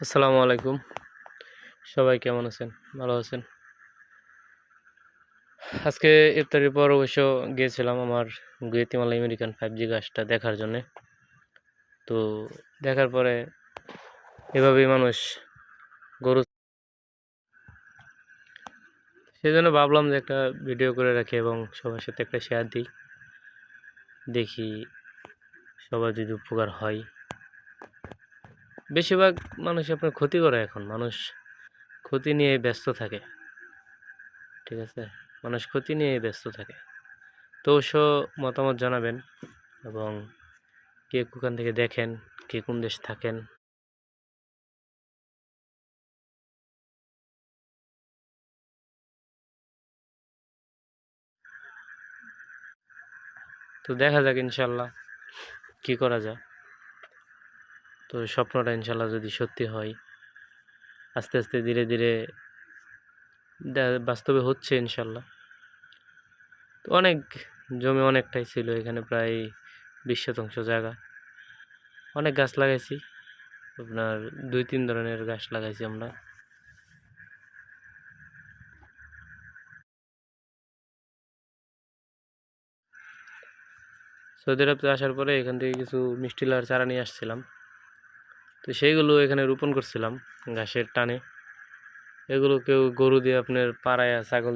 আসসালামু আলাইকুম। সবাই কেমন আছেন? ভালো আছেন? আজকে ইফতারির পর অবশ্য গিয়েছিলাম আমার গুয়াতিমালা আমেরিকান 5G গাছটা দেখার জন্যে। তো দেখার পরে এভাবেই মানুষ গরু সেজন্য ভাবলাম যে একটা ভিডিও করে রাখি এবং সবার সাথে একটা শেয়ার দিই। দেখি সবার যদি উপকার হয়। বেশিরভাগ মানুষ আপনার ক্ষতি করে এখন। মানুষ ক্ষতি নিয়ে ব্যস্ত থাকে। ঠিক আছে? মানুষ ক্ষতি নিয়ে ব্যস্ত থাকে। তো অবশ্য মতামত জানাবেন এবং কে কোখান থেকে দেখেন, কে কোন দেশে থাকেন। তো দেখা যাক ইনশাল্লাহ কি করা যায়। তো স্বপ্নটা ইনশাল্লাহ যদি সত্যি হয়, আস্তে আস্তে ধীরে ধীরে বাস্তবে হচ্ছে ইনশাল্লাহ। তো অনেক জমি অনেকটাই ছিল, এখানে প্রায় 20 শতাংশ জায়গা। অনেক গাছ লাগাইছি, আপনার 2-3 ধরনের গাছ লাগাইছি আমরা। সৌদি আরব আসার পরে এখান থেকে কিছু মিষ্টি লাউয়ের চারা নিয়ে আসছিলাম। তো সেইগুলো এখানে রোপণ করছিলাম ঘাসের টানে। এগুলো কেউ গরু দিয়ে আপনার পাড়ায়া ছাগল